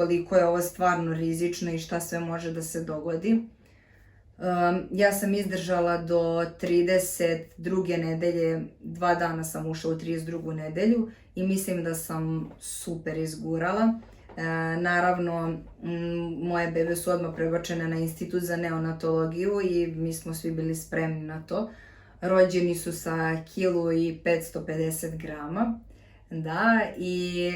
koliko je ovo stvarno rizično i šta sve može da se dogodi. Ja sam izdržala do 32. nedelje, 2 dana sam ušla u 32. nedelju i mislim da sam super izgurala. Naravno, moje bebe su odmah prebačene na institut za neonatologiju i mi smo svi bili spremni na to. Rođeni su sa 1,550 grama. Da, i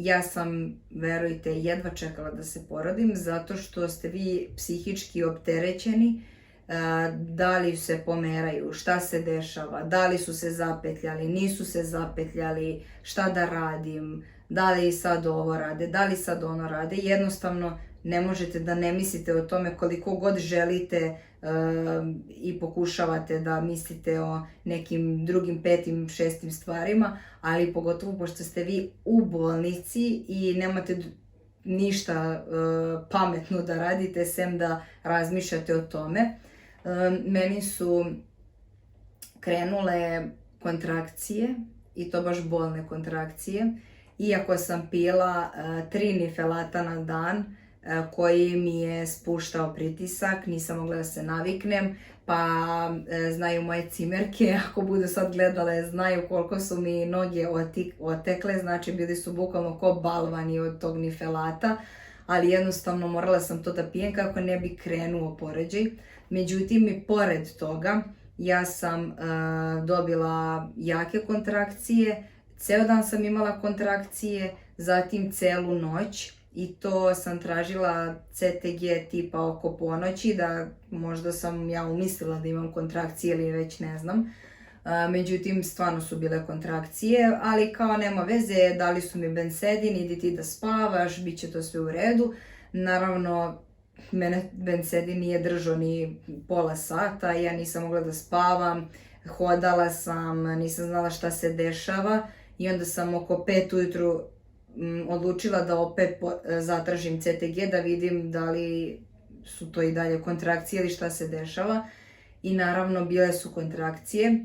ja sam, verujte, jedva čekala da se porodim zato što ste vi psihički opterećeni. Da li se pomeraju, šta se dešava, da li su se zapetljali, nisu se zapetljali, šta da radim, da li sad ovo rade, da li sad ono rade. Jednostavno ne možete da ne mislite o tome koliko god želite i pokušavate da mislite o nekim drugim, petim, šestim stvarima, ali pogotovo pošto ste vi u bolnici i nemate ništa pametno da radite sem da razmišljate o tome. Meni su krenule kontrakcije i to baš bolne kontrakcije. Iako sam pila 3 nifelata na dan koji mi je spuštao pritisak, nisam mogla da se naviknem, pa znaju moje cimerke, ako budu sad gledale, znaju koliko su mi noge otekle, znači bili su bukvalno ko balvani od tog nifelata, ali jednostavno morala sam to da pijem kako ne bi krenuo porođaj. Međutim, i pored toga, ja sam dobila jake kontrakcije, ceo dan sam imala kontrakcije, zatim celu noć i to sam tražila CTG tipa oko ponoći, da možda sam ja umislila da imam kontrakcije ili već ne znam. Međutim, stvarno su bile kontrakcije, ali kao nema veze, dali su mi bensedin, idi ti da spavaš, bit će to sve u redu. Naravno, mene bensedin nije držao ni pola sata, ja nisam mogla da spavam, hodala sam, nisam znala šta se dešava i onda sam oko 5 ujutru odlučila da opet zatražim CTG da vidim da li su to i dalje kontrakcije ili šta se dešava. I naravno bile su kontrakcije.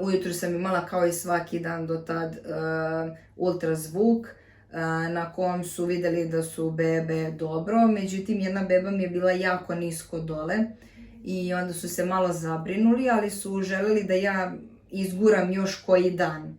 Ujutru sam imala kao i svaki dan do tad ultrazvuk na kom su videli da su bebe dobro, međutim jedna beba mi je bila jako nisko dole i onda su se malo zabrinuli, ali su želeli da ja izguram još koji dan.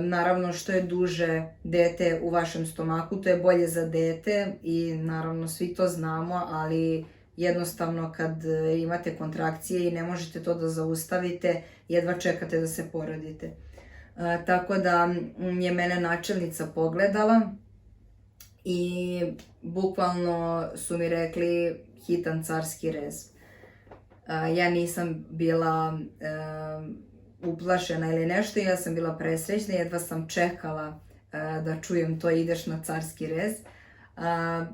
Naravno, što je duže dete u vašem stomaku, to je bolje za dete i naravno svi to znamo, ali jednostavno kad imate kontrakcije i ne možete to da zaustavite, jedva čekate da se porodite. Tako da je mene načelnica pogledala i bukvalno su mi rekli hitan carski rez. Ja nisam bila uplašena ili nešto, ja sam bila presrećna, jedva sam čekala da čujem to ideš na carski rez.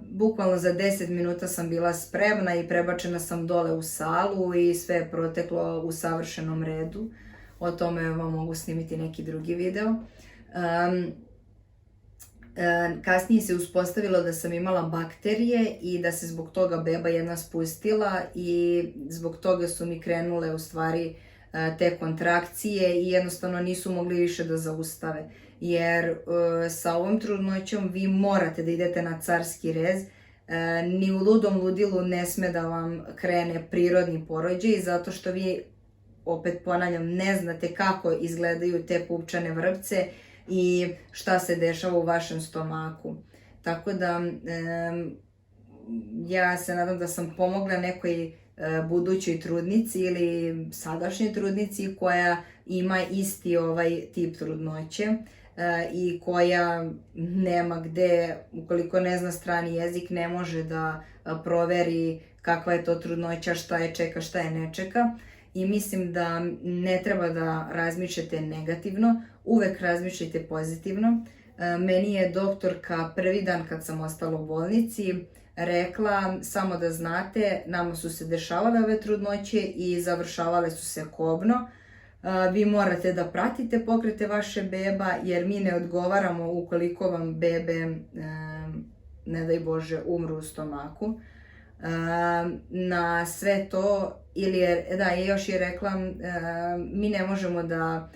Bukvalno za 10 minuta sam bila spremna i prebačena sam dole u salu i sve je proteklo u savršenom redu. O tome vam mogu snimiti neki drugi video. Kasnije se uspostavilo da sam imala bakterije i da se zbog toga beba jedna spustila i zbog toga su mi krenule u stvari te kontrakcije i jednostavno nisu mogli više da zaustave. Jer sa ovom trudnoćom vi morate da idete na carski rez. Ni u ludom ludilu ne sme da vam krene prirodni porođaj zato što vi, opet ponavljam, ne znate kako izgledaju te pupčane vrpce i šta se dešava u vašem stomaku. Tako da ja se nadam da sam pomogla nekoj budućoj trudnici ili sadašnjoj trudnici koja ima isti ovaj tip trudnoće i koja nema gde, ukoliko ne zna strani jezik, ne može da proveri kakva je to trudnoća, šta je čeka, šta je ne čeka. I mislim da ne treba da razmišljate negativno, uvek razmišljajte pozitivno. Meni je doktorka prvi dan kad sam ostala u bolnici rekla, samo da znate, nama su se dešavale ove trudnoće i završavale su se kobno. Vi morate da pratite pokrete vaše beba jer mi ne odgovaramo ukoliko vam bebe, ne daj Bože, umru u stomaku. Na sve to, još je rekla, mi ne možemo da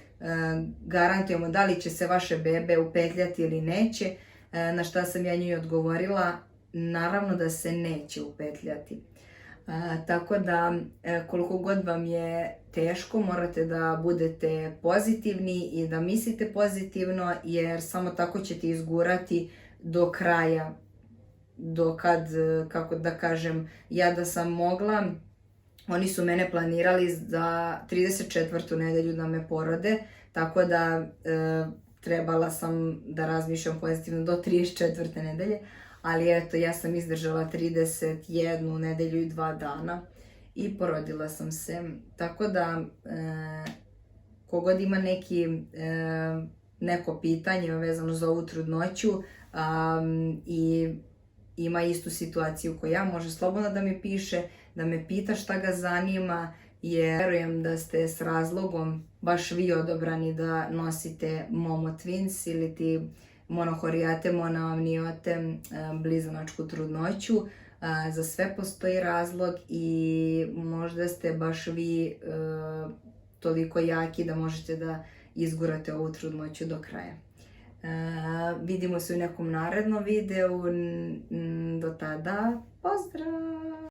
garantujemo da li će se vaše bebe upetljati ili neće, Na šta sam ja njoj odgovorila, naravno da se neće upetljati. Tako da koliko god vam je teško, morate da budete pozitivni i da mislite pozitivno, jer samo tako ćete izgurati do kraja. Dokad, kako da kažem, ja da sam mogla, oni su mene planirali za 34. nedelju da me porode, tako da trebala sam da razmišljam pozitivno do 34. nedelje, ali eto, ja sam izdržala 31 nedelju i 2 dana i porodila sam se. Tako da, kogod ima neko pitanje vezano za ovu trudnoću i ima istu situaciju kao ja, može slobodno da mi piše, da me pita šta ga zanima, jer verujem da ste s razlogom baš vi odabrani da nosite Momo Twins ili ti monohoriate, monoamniote, blizanačku trudnoću. Za sve postoji razlog i možda ste baš vi toliko jaki da možete da izgurate ovu trudnoću do kraja. Vidimo se u nekom narednom videu. Do tada, pozdrav!